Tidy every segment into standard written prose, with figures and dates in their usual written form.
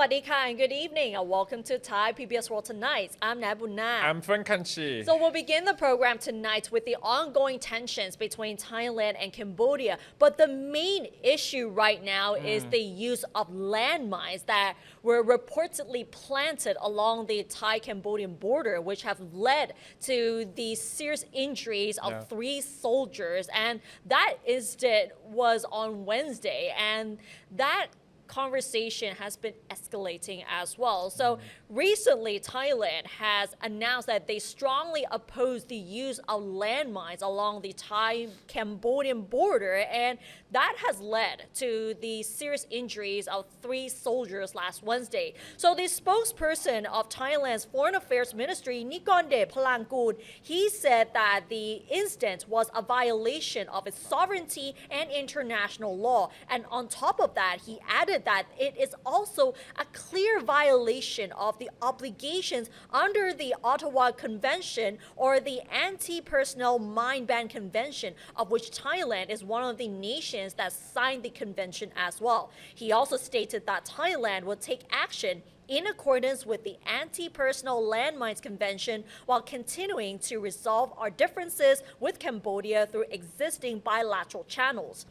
Sawadika and good evening and welcome to Thai PBS World Tonight. I'm Nabuna. I'm Frank Kanchi. So we'll begin the program tonight with the ongoing tensions between Thailand and Cambodia. But the main issue right now is the use of landmines that were reportedly planted along the Thai-Cambodian border, which have led to the serious injuries of 3 soldiers. And that incident was on Wednesday, and that conversation has been escalating as well. So recently, Thailand has announced that they strongly oppose the use of landmines along the Thai-Cambodian border, and that has led to the serious injuries of 3 soldiers last Wednesday. So the spokesperson of Thailand's Foreign Affairs Ministry, Nikonde Phalangkoon, he said that the incident was a violation of its sovereignty and international law. And on top of that, he added that it is also a clear violation of the obligations under the Ottawa Convention or the Anti-Personnel Mine Ban Convention, of which Thailand is one of the nations that signed the convention as well. He also stated that Thailand will take action in accordance with the Anti-Personnel Landmines Convention while continuing to resolve our differences with Cambodia through existing bilateral channels.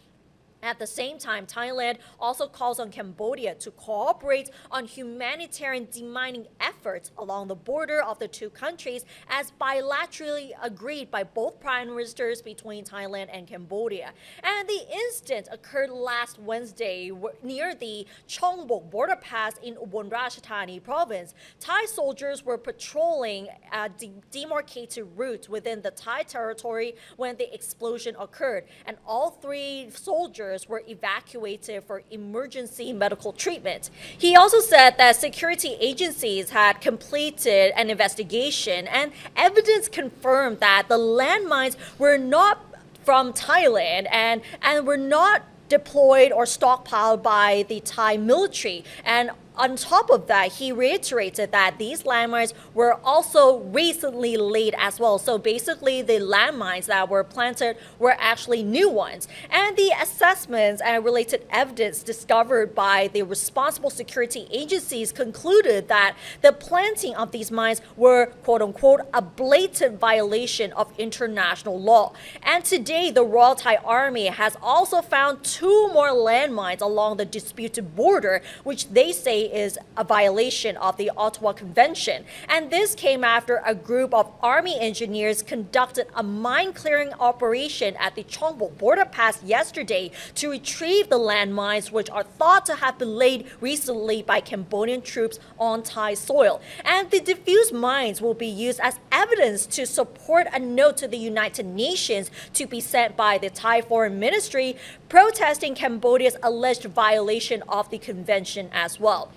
At the same time, Thailand also calls on Cambodia to cooperate on humanitarian demining efforts along the border of the 2 countries as bilaterally agreed by both prime ministers between Thailand and Cambodia. And the incident occurred last Wednesday near the Chongbuk border pass in Ubon Ratchathani province. Thai soldiers were patrolling a demarcated route within the Thai territory when the explosion occurred, and all 3 soldiers were evacuated for emergency medical treatment. He also said that security agencies had completed an investigation and evidence confirmed that the landmines were not from Thailand and were not deployed or stockpiled by the Thai military. And on top of that, he reiterated that these landmines were also recently laid as well. So basically, the landmines that were planted were actually new ones. And the assessments and related evidence discovered by the responsible security agencies concluded that the planting of these mines were, quote unquote, a blatant violation of international law. And today, the Royal Thai Army has also found 2 more landmines along the disputed border, which they say is a violation of the Ottawa Convention. And this came after a group of army engineers conducted a mine clearing operation at the Chongbuk border pass yesterday to retrieve the landmines, which are thought to have been laid recently by Cambodian troops on Thai soil. And the diffused mines will be used as evidence to support a note to the United Nations to be sent by the Thai Foreign Ministry protesting Cambodia's alleged violation of the convention as well.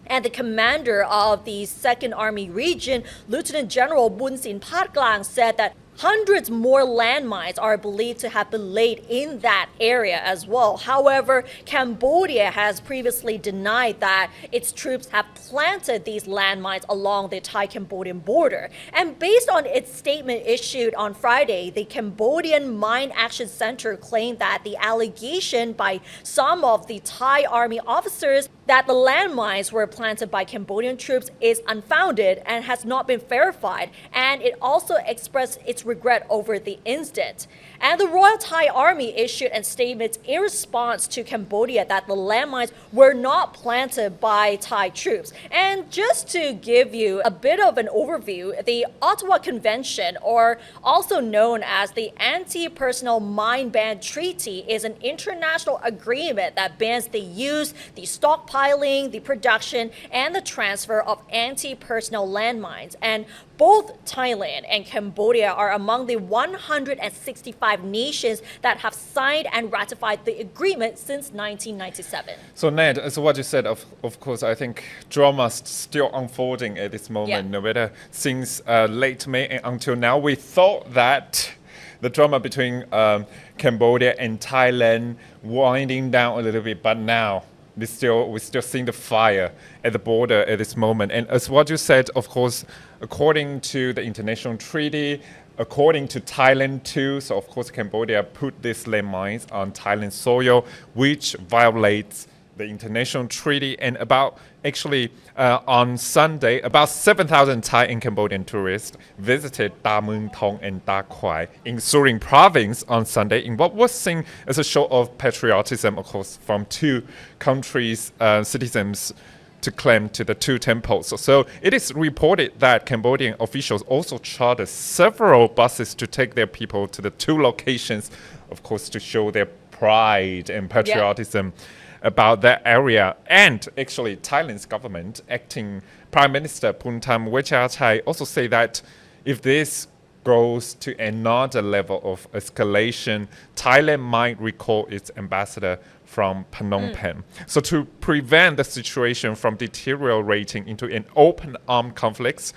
And the commander of the 2nd Army Region, Lieutenant General Bunsin Patklang, said that hundreds more landmines are believed to have been laid in that area as well. However, Cambodia has previously denied that its troops have planted these landmines along the Thai-Cambodian border. And based on its statement issued on Friday, the Cambodian Mine Action Center claimed that the allegation by some of the Thai army officers that the landmines were planted by Cambodian troops is unfounded and has not been verified. And it also expressed its regret over the incident. And the Royal Thai Army issued a statement in response to Cambodia that the landmines were not planted by Thai troops. And just to give you a bit of an overview, the Ottawa Convention, or also known as the Anti-Personnel Mine Ban Treaty, is an international agreement that bans the use, the stockpiling, the production, and the transfer of anti-personnel landmines. And both Thailand and Cambodia are among the 165 nations that have signed and ratified the agreement since 1997. So Ned, as what you said, of course, I think drama is still unfolding at this moment. No matter since late May and until now, we thought that the drama between Cambodia and Thailand winding down a little bit, but now we're still seeing the fire at the border at this moment. And as what you said, of course, according to the international treaty, according to Thailand too, so of course Cambodia put these landmines on Thailand soil, which violates the international treaty and about actually, on Sunday, about 7,000 Thai and Cambodian tourists visited Da Mung Thong and Da Quai in Surin province on Sunday in what was seen as a show of patriotism, of course, from two countries' citizens to claim to the two temples. So it is reported that Cambodian officials also chartered several buses to take their people to the two locations, of course, to show their pride and patriotism about that area. And actually, Thailand's government, acting Prime Minister Puntham Wechachai, also say that if this goes to another level of escalation, Thailand might recall its ambassador from Phnom Penh. So to prevent the situation from deteriorating into an open armed conflict,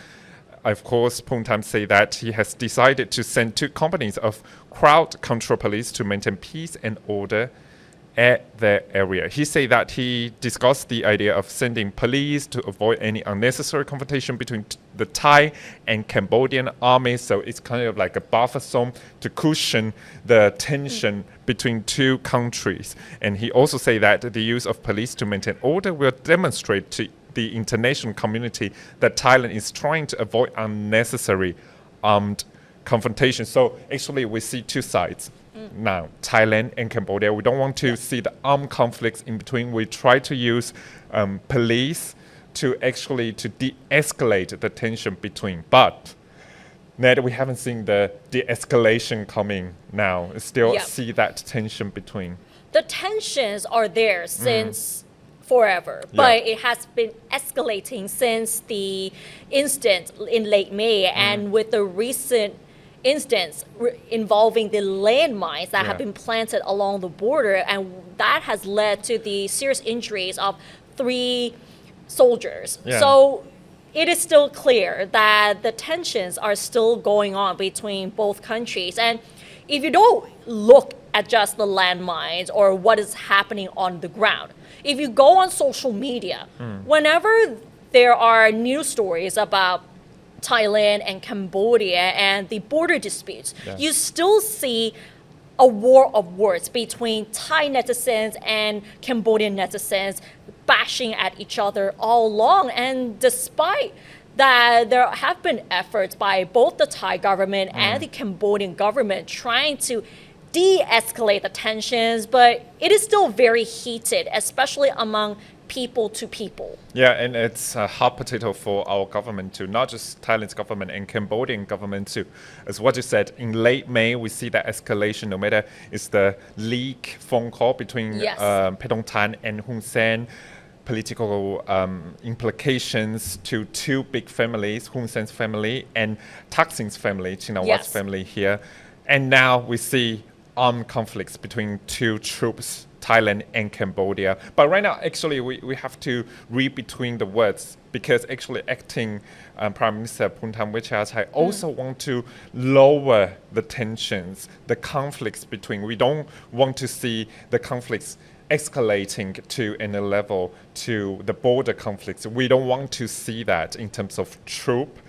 of course, Puntham say that he has decided to send two companies of crowd control police to maintain peace and order at the area. He said that he discussed the idea of sending police to avoid any unnecessary confrontation between the Thai and Cambodian armies. So it's kind of like a buffer zone to cushion the tension between two countries. And he also said that the use of police to maintain order will demonstrate to the international community that Thailand is trying to avoid unnecessary armed confrontation. So actually we see two sides. Now, Thailand and Cambodia, we don't want to see the armed conflicts in between. We try to use police to actually to de-escalate the tension between. But Ned, we haven't seen the de-escalation coming now. Still see that tension between. The tensions are there since forever, but it has been escalating since the incident in late May, and with the recent instance involving the landmines that have been planted along the border, and that has led to the serious injuries of 3 soldiers. So it is still clear that the tensions are still going on between both countries. And if you don't look at just the landmines or what is happening on the ground, if you go on social media, whenever there are news stories about Thailand and Cambodia and the border disputes, you still see a war of words between Thai netizens and Cambodian netizens bashing at each other all along. And despite that, there have been efforts by both the Thai government and the Cambodian government trying to de-escalate the tensions, but it is still very heated, especially among people to people. Yeah, and it's a hot potato for our government too, not just Thailand's government and Cambodian government too. As what you said, in late May, we see that escalation, no matter it's the leak phone call between Petong Tan and Hun Sen, political implications to two big families, Hun Sen's family and Thaksin's family, Chinawat's family here. And now we see armed conflicts between two troops, Thailand and Cambodia. But right now, actually, we have to read between the words, because actually acting Prime Minister Puntham Wechachai also want to lower the tensions, the conflicts between. We don't want to see the conflicts escalating to any level to the border conflicts. We don't want to see that in terms of troop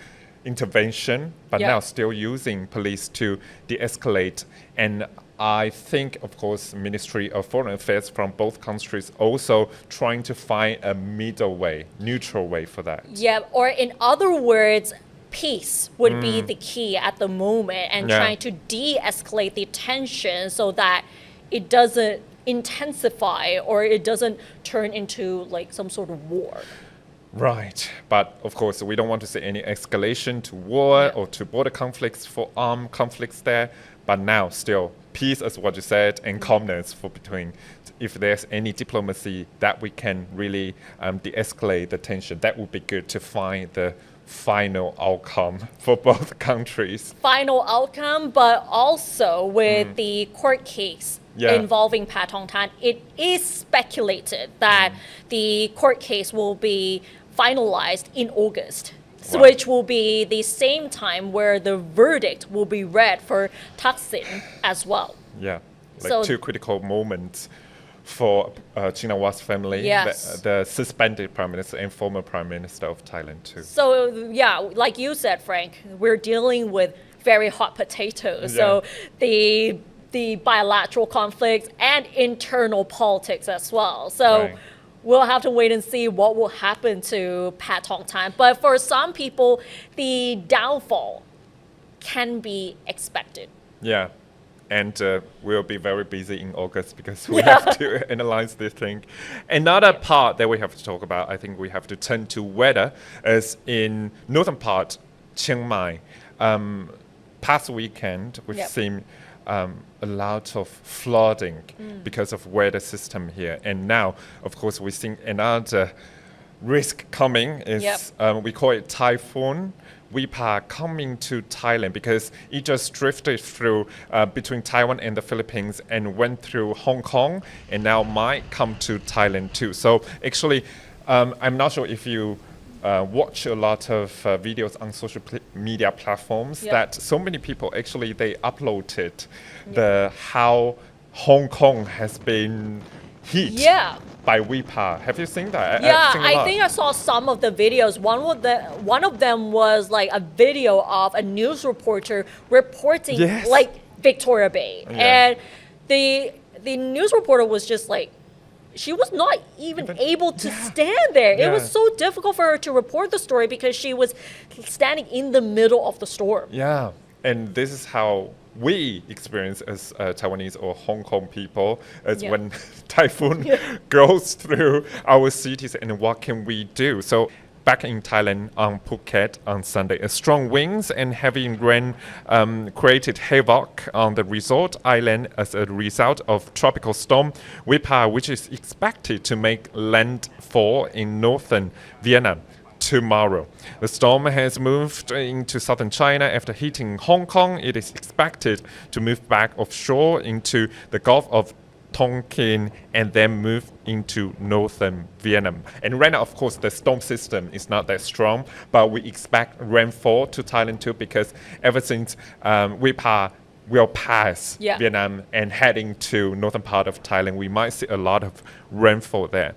intervention, but now still using police to de-escalate. And I think, of course, Ministry of Foreign Affairs from both countries also trying to find a middle way, neutral way for that. Yeah, or in other words, peace would be the key at the moment, and trying to de-escalate the tension so that it doesn't intensify or it doesn't turn into like some sort of war. Right, but of course we don't want to see any escalation to war or to border conflicts for armed conflicts there. But now still peace, as what you said, and calmness for between. If there's any diplomacy that we can really de-escalate the tension, that would be good to find the final outcome for both countries. Final outcome, but also with the court case involving Patong Tan, it is speculated that the court case will be finalized in August, which will be the same time where the verdict will be read for Thaksin as well. Yeah, like so, two critical moments for Chinawat's family, the suspended Prime Minister and former Prime Minister of Thailand too. So yeah, like you said, Frank, we're dealing with very hot potatoes. So the bilateral conflicts and internal politics as well. So we'll have to wait and see what will happen to Patong time. But for some people, the downfall can be expected. Yeah. And we'll be very busy in August because we have to analyze this thing. Another part that we have to talk about, I think we have to turn to weather, as in northern part, Chiang Mai. Past weekend, we've seen a lot of flooding because of weather system here. And now, of course, we're seeing another risk coming is we call it typhoon Wipa coming to Thailand because it just drifted through between Taiwan and the Philippines and went through Hong Kong and now might come to Thailand too. So actually, I'm not sure if you watch a lot of videos on social media platforms that so many people actually they uploaded the how Hong Kong has been hit by Wipa. Have you seen that? Yeah, I think I saw some of the videos. One of them was like a video of a news reporter reporting like Victoria Bay, and the news reporter was just like, she was not even able to stand there. It was so difficult for her to report the story because she was standing in the middle of the storm. Yeah, and this is how we experience as Taiwanese or Hong Kong people as when typhoon goes through our cities, and what can we do? So back in Thailand on Phuket on Sunday, strong winds and heavy rain created havoc on the resort island as a result of tropical storm Wipa, which is expected to make landfall in northern Vietnam tomorrow. The storm has moved into southern China after hitting Hong Kong. It is expected to move back offshore into the Gulf of Tonkin and then move into northern Vietnam. And right now, of course, the storm system is not that strong, but we expect rainfall to Thailand too because ever since Wipa will pass Vietnam and heading to northern part of Thailand, we might see a lot of rainfall there.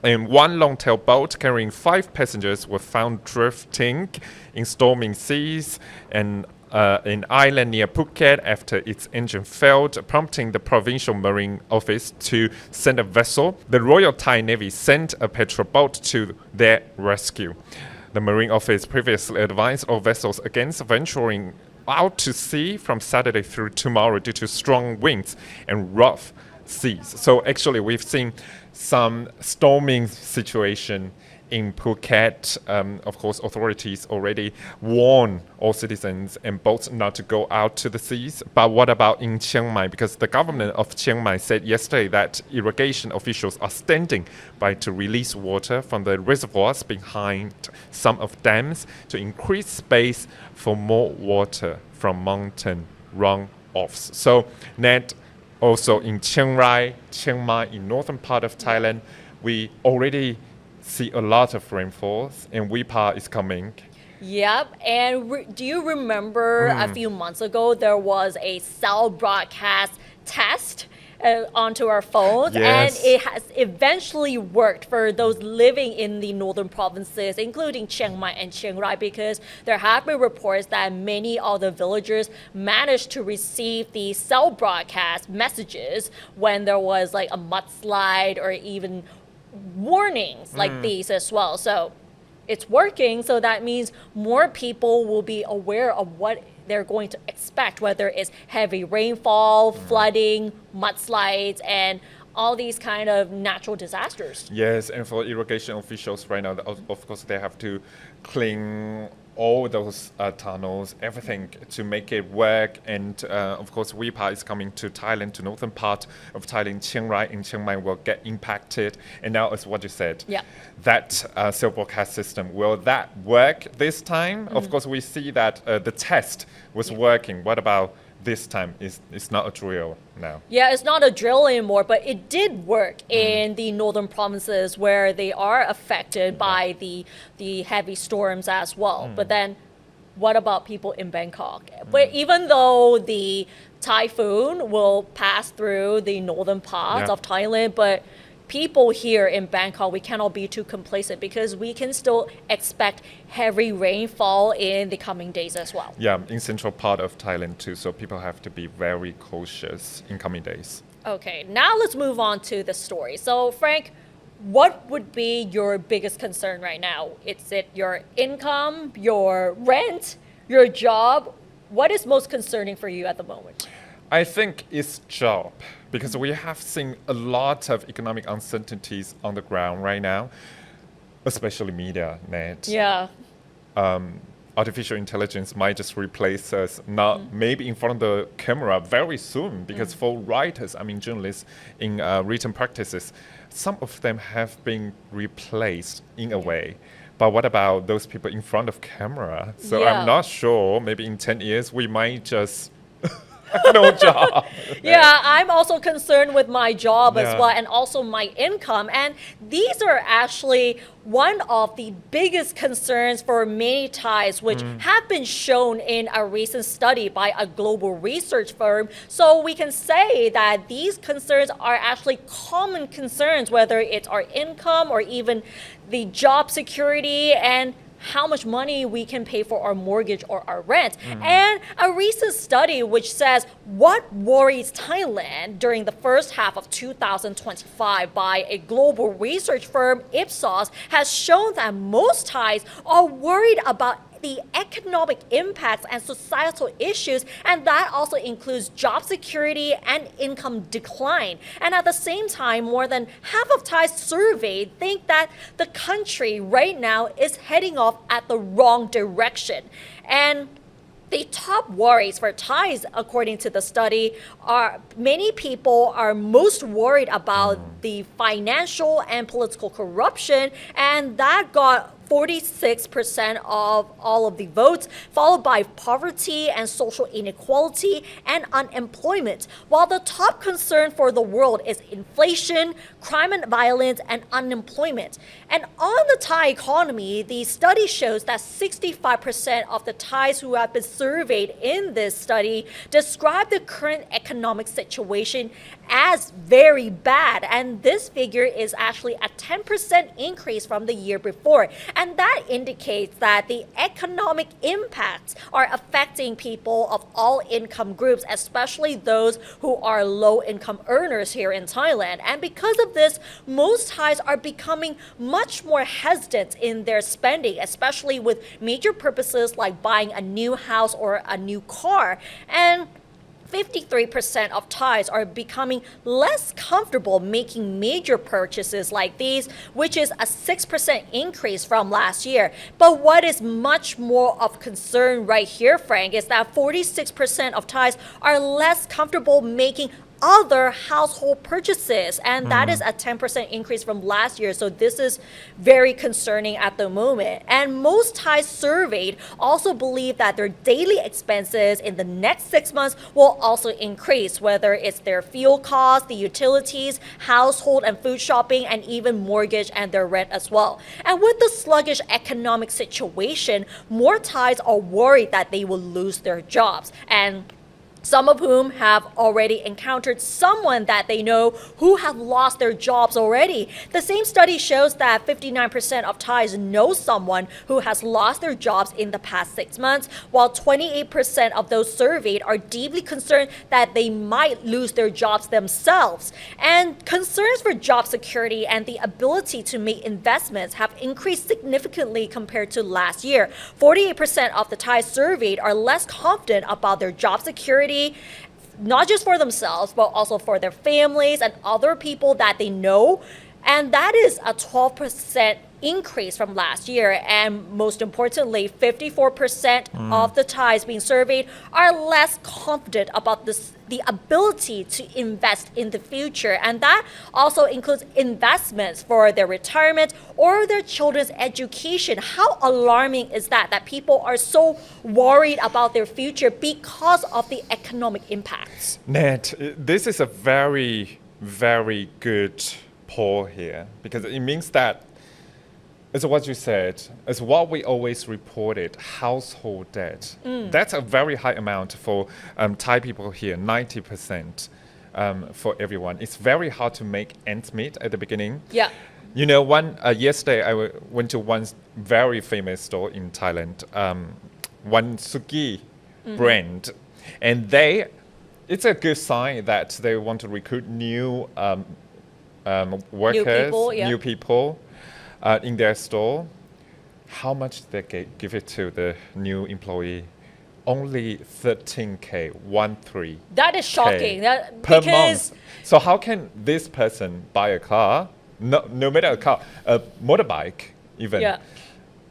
And one long-tail boat carrying 5 passengers was found drifting in storming seas and an island near Phuket after its engine failed, prompting the Provincial Marine Office to send a vessel. The Royal Thai Navy sent a patrol boat to their rescue. The Marine Office previously advised all vessels against venturing out to sea from Saturday through tomorrow due to strong winds and rough seas. So actually, we've seen some storming situation in Phuket. Of course, authorities already warn all citizens and boats not to go out to the seas. But what about in Chiang Mai? Because the government of Chiang Mai said yesterday that irrigation officials are standing by to release water from the reservoirs behind some of dams to increase space for more water from mountain runoffs. So, Ned, also in Chiang Mai, in northern part of Thailand, we already see a lot of rainfalls and Wipa is coming. Yep, and do you remember a few months ago there was a cell broadcast test onto our phones, and it has eventually worked for those living in the northern provinces, including Chiang Mai and Chiang Rai, because there have been reports that many of the villagers managed to receive the cell broadcast messages when there was like a mudslide or even warnings like these as well. So it's working, so that means more people will be aware of what they're going to expect, whether it's heavy rainfall, flooding, mudslides, and all these kind of natural disasters. Yes, and for irrigation officials right now, of course, they have to clean all those tunnels, everything to make it work. And of course, Wipa is coming to Thailand, to northern part of Thailand. Chiang Rai and Chiang Mai will get impacted. And now, as what you said, that cell broadcast system, will that work this time? Of course, we see that the test was working. What about this time? It's not a drill now. Yeah, it's not a drill anymore, but it did work in the northern provinces where they are affected by the heavy storms as well. But then what about people in Bangkok? But even though the typhoon will pass through the northern parts of Thailand, but people here in Bangkok, we cannot be too complacent because we can still expect heavy rainfall in the coming days as well. Yeah, in central part of Thailand too, so people have to be very cautious in coming days. Okay, now let's move on to the story. So Frank, what would be your biggest concern right now? Is it your income, your rent, your job? What is most concerning for you at the moment? I think it's job, because we have seen a lot of economic uncertainties on the ground right now, especially media, Ned. Yeah. Artificial intelligence might just replace us, not maybe in front of the camera very soon, because for writers, journalists in written practices, some of them have been replaced in a way. But what about those people in front of camera? So Yeah. I'm not sure, maybe in 10 years, we might just have no job. Yeah, I'm also concerned with my job as Yeah. well, and also my income. And these are actually one of the biggest concerns for many Thais, which have been shown in a recent study by a global research firm. So we can say that these concerns are actually common concerns, whether it's our income or even the job security and how much money we can pay for our mortgage or our rent. And a recent study which says what worries Thailand during the first half of 2025 by a global research firm, Ipsos, has shown that most Thais are worried about the economic impacts and societal issues, and that also includes job security and income decline. And at the same time, more than half of Thais surveyed think that the country right now is heading off at the wrong direction. And the top worries for Thais, according to the study, are many people are most worried about the financial and political corruption, and that got 46% of all of the votes, followed by poverty and social inequality and unemployment. While the top concern for the world is inflation, crime and violence, and unemployment. And on the Thai economy, the study shows that 65% of the Thais who have been surveyed in this study describe the current economic situation as very bad. And this figure is actually a 10% increase from the year before. And that indicates that the economic impacts are affecting people of all income groups, especially those who are low income earners here in Thailand. And because of this, most Thais are becoming much more hesitant in their spending, especially with major purposes like buying a new house or a new car. And 53% of Thais are becoming less comfortable making major purchases like these, which is a 6% increase from last year. But what is much more of concern right here, Frank, is that 46% of Thais are less comfortable making other household purchases, and that is a 10% increase from last year. So this is very concerning at the moment. And most Thais surveyed also believe that their daily expenses in the next 6 months will also increase, whether it's their fuel costs, the utilities, household and food shopping, and even mortgage and their rent as well. And with the sluggish economic situation, more Thais are worried that they will lose their jobs, and some of whom have already encountered someone that they know who have lost their jobs already. The same study shows that 59% of Thais know someone who has lost their jobs in the past 6 months, while 28% of those surveyed are deeply concerned that they might lose their jobs themselves. And concerns for job security and the ability to make investments have increased significantly compared to last year. 48% of the Thais surveyed are less confident about their job security, not just for themselves, but also for their families and other people that they know. And that is a 12% increase from last year. And most importantly, 54% of the Thais being surveyed are less confident about the ability to invest in the future. And that also includes investments for their retirement or their children's education. How alarming is that people are so worried about their future because of the economic impacts? Ned, this is a very, very good poll here, because it means that, as what you said, as what we always reported, household debt. That's a very high amount for Thai people here, 90% for everyone. It's very hard to make ends meet at the beginning. Yeah. You know, yesterday I went to one very famous store in Thailand, one suki brand, and it's a good sign that they want to recruit new workers, yeah. new people in their store, how much they give it to the new employee? Only 13K, 13. That is shocking. Per Because month. So how can this person buy a car, no matter a car, a motorbike even, yeah.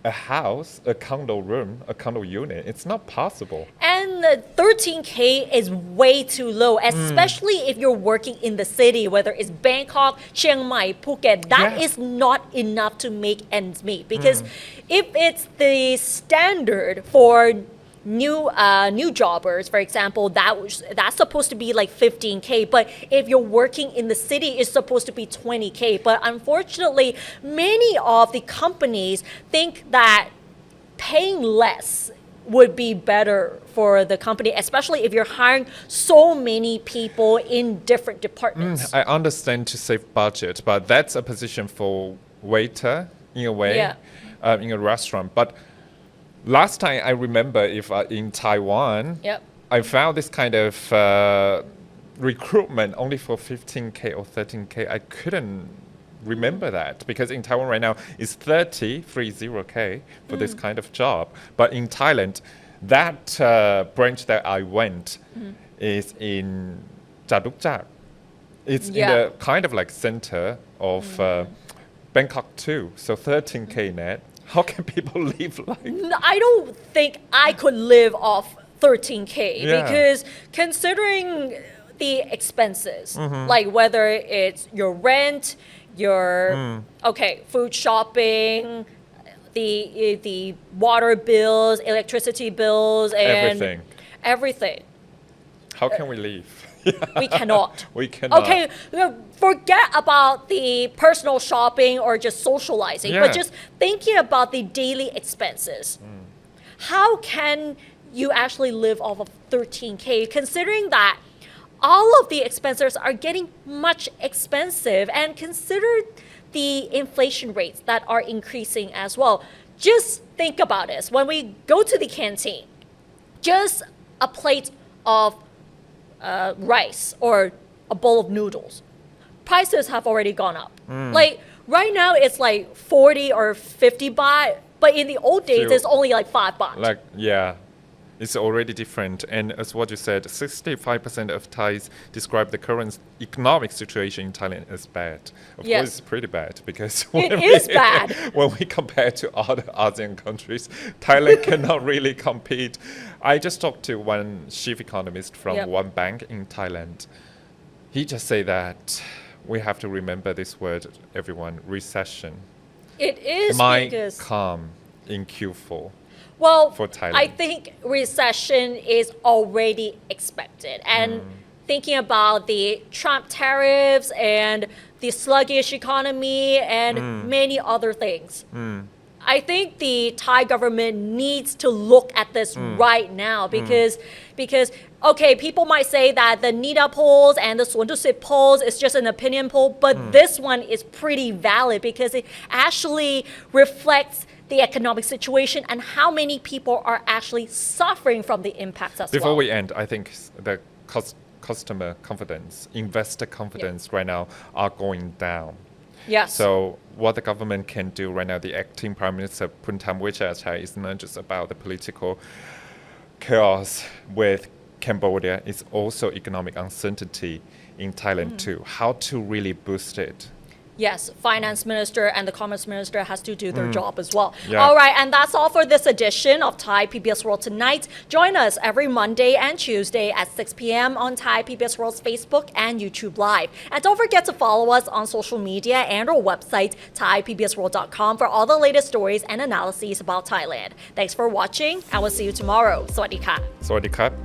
a house, a condo room, a condo unit? It's not possible. And 13K is way too low, especially if you're working in the city, whether it's Bangkok, Chiang Mai, Phuket. That is not enough to make ends meet. Because if it's the standard for new jobbers, for example, that's supposed to be like 15K, but if you're working in the city, it's supposed to be 20K. But unfortunately, many of the companies think that paying less would be better for the company, especially if you're hiring so many people in different departments. I understand to save budget, but that's a position for waiter in a way, in a restaurant. But last time I remember, if in Taiwan, I found this kind of recruitment only for 15K or 13K. I couldn't remember that because in Taiwan right now it's 30K for this kind of job. But in Thailand, that branch that I went is in Chadukchak. It's in the kind of like center of Bangkok too. So 13K net. How can people live like? I don't think I could live off 13K because considering the expenses, like whether it's your rent, your food shopping, the water bills, electricity bills, and everything. How can we live? We cannot. We cannot. Okay, forget about the personal shopping or just socializing, but just thinking about the daily expenses. How can you actually live off of 13K, considering that all of the expenses are getting much expensive, and consider the inflation rates that are increasing as well. Just think about this. When we go to the canteen, just a plate of rice or a bowl of noodles, prices have already gone up. Like right now it's like 40 or 50 baht, but in the old days it's only like 5 baht. Like it's already different. And as what you said, 65% of Thais describe the current economic situation in Thailand as bad. Of course, it's pretty bad because when we compare to other ASEAN countries, Thailand cannot really compete. I just talked to one chief economist from one bank in Thailand. He just said that we have to remember this word, everyone, recession. It is might come in Q4. Well, for Thailand. I think recession is already expected. And thinking about the Trump tariffs and the sluggish economy and many other things, I think the Thai government needs to look at this right now because okay, people might say that the NIDA polls and the Suantusit polls is just an opinion poll, but this one is pretty valid because it actually reflects the economic situation and how many people are actually suffering from the impacts as well. Before we end, I think the customer confidence, investor confidence right now are going down. Yes. So what the government can do right now, the acting Prime Minister Puntham Vichayachai, is not just about the political chaos with Cambodia, it's also economic uncertainty in Thailand too. How to really boost it. Yes, finance minister and the commerce minister has to do their job as well. All right, and that's all for this edition of Thai PBS World Tonight. Join us every Monday and Tuesday at 6 p.m. on Thai PBS World's Facebook and YouTube Live. And don't forget to follow us on social media and our website, thaipbsworld.com, for all the latest stories and analyses about Thailand. Thanks for watching, and we'll see you tomorrow. สวัสดีค่ะ สวัสดีครับ